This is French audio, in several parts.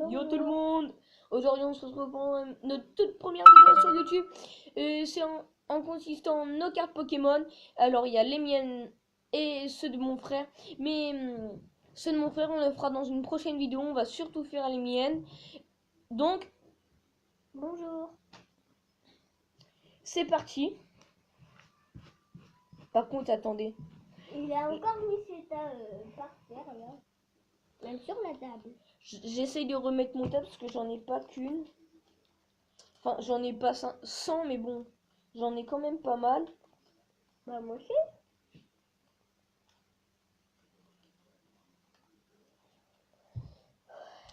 Yo tout le monde. Aujourd'hui on se retrouve pour notre toute première vidéo sur YouTube. C'est en consistant en nos cartes Pokémon. Alors il y a les miennes et ceux de mon frère. Mais ceux de mon frère on le fera dans une prochaine vidéo. On va surtout faire les miennes. Donc, bonjour. C'est parti. Par contre, attendez. Il a encore mis ses tas par terre là. Même sur la table. J'essaye de remettre mon table parce que j'en ai pas qu'une. Enfin, j'en ai pas 100, mais bon, j'en ai quand même pas mal. Bah moi aussi.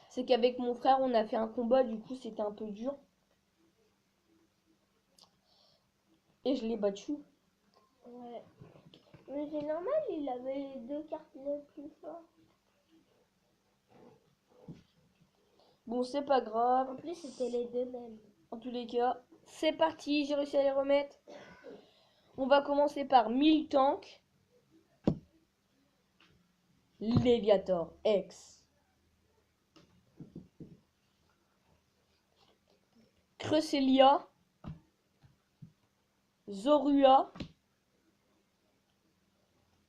C'est qu'avec mon frère, on a fait un combat, du coup, c'était un peu dur. Et je l'ai battu. Ouais. Mais c'est normal, il avait les deux cartes les plus fortes. Bon, c'est pas grave. En plus, c'était les deux mêmes. En tous les cas, c'est parti, j'ai réussi à les remettre. On va commencer par Miltank. Léviator X. Cresselia. Zorua.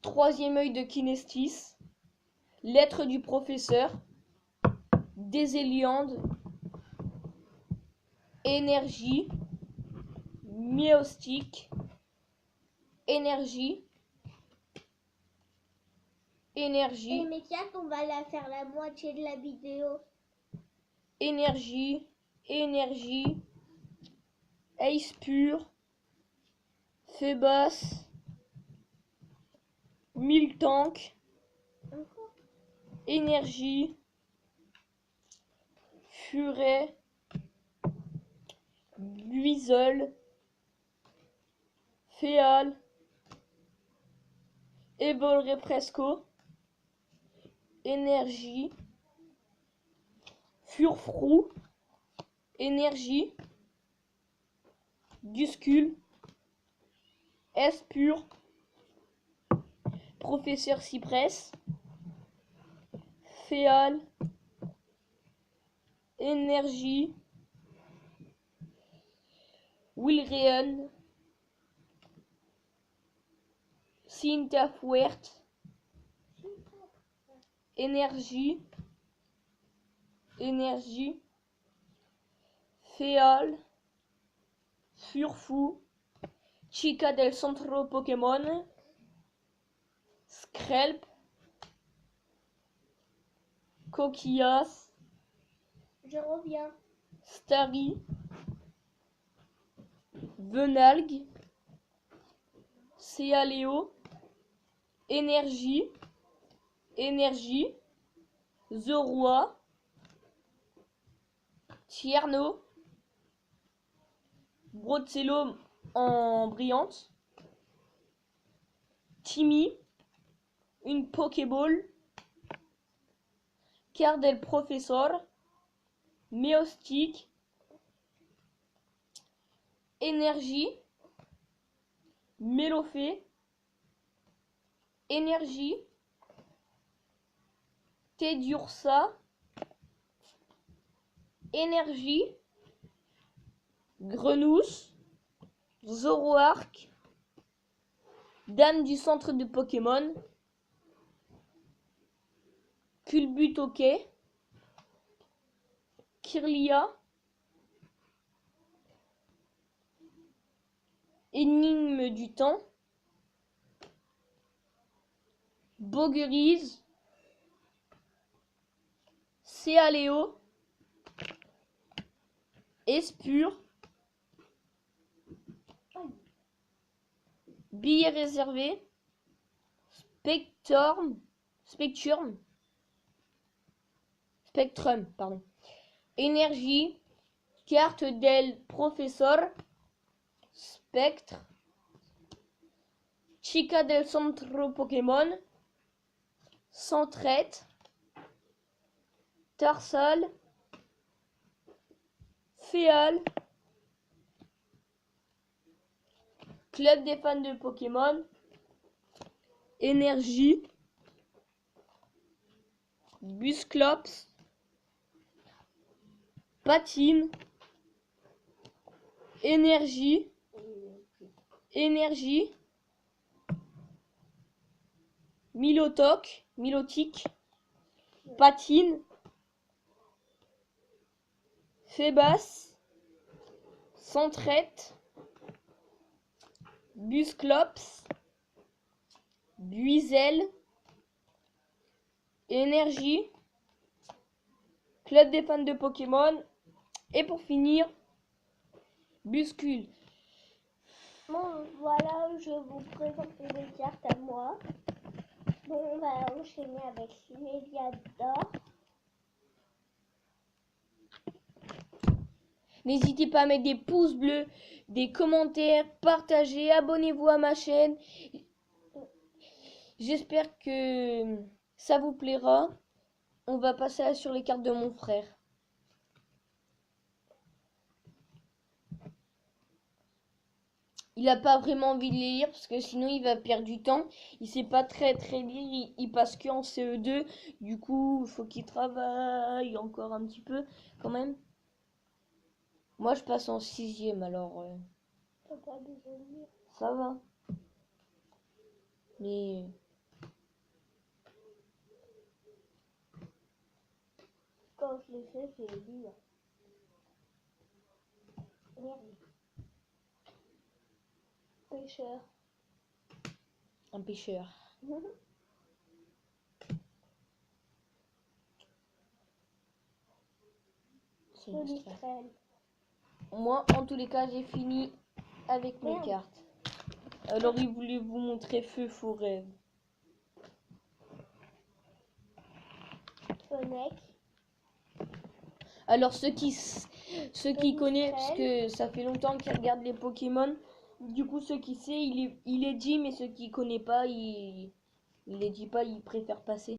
Troisième œil de Kinestis. Lettre du professeur. Déséliande. Énergie. Miaustique. Énergie. Énergie. Et mes cartes, on va la faire la moitié de la vidéo. Énergie. Énergie. Ace pur. Phébas. Miltank. Énergie. Furet. Buizel. Féal. Evolre Presco. Énergie. Furfrou. Énergie. Duscule. S pur. Professeur Cypress. Féal. Énergie. Wilreon. Sintafuert. Énergie. Énergie. Féal. Furfou. Chica del Centro Pokémon. Skrelp. Coquillas. Je reviens. Starry. Venalgue. Céaléo. Énergie. Énergie. Zorua. Tierno. Brocello en brillante. Timmy. Une Pokéball. Cardel Professor. Méostique. Énergie. Mélofée. Énergie. Tedursa. Énergie. Grenousse. Zoroark. Dame du centre de Pokémon. Culbutoquet. Kirlia. Énigme du temps. Boguerise. Céaléo. Espure. Billet réservé. Spectrum, pardon. Énergie. Carte del Professor. Spectre. Chica del Centro Pokémon. Centrette. Tarsal. Féal. Club des fans de Pokémon. Énergie. Busclops. Patine. Énergie. Énergie. Milotique. Patine. Fébasse. Centrette. Busclops. Buizel. Énergie. Club des fans de Pokémon. Et pour finir, Buscule. Bon, voilà, je vous présente les cartes à moi. Bon, on va enchaîner avec Méliador. N'hésitez pas à mettre des pouces bleus, des commentaires, partagez, abonnez-vous à ma chaîne. J'espère que ça vous plaira. On va passer sur les cartes de mon frère. Il n'a pas vraiment envie de les lire parce que sinon il va perdre du temps. Il sait pas très lire, il passe que en CE2. Du coup, il faut qu'il travaille encore un petit peu quand même. Moi, je passe en 6e alors. T'as pas besoin de lire. Ça va. Mais Quand je l'ai fait, j'ai lu. Merde. Pêcheur. un pêcheur. C'est une stress. Solitrel. Moi, en tous les cas, j'ai fini avec mes Merde. cartes. Alors, il voulait vous montrer Feu Forêt. Sonic. Alors, ceux qui connaissent, parce Solitrel. que ça fait longtemps qu'ils regardent les Pokémon, du coup, ceux qui savent, il est dit, mais ceux qui connaissent pas, il les dit pas, il préfère passer.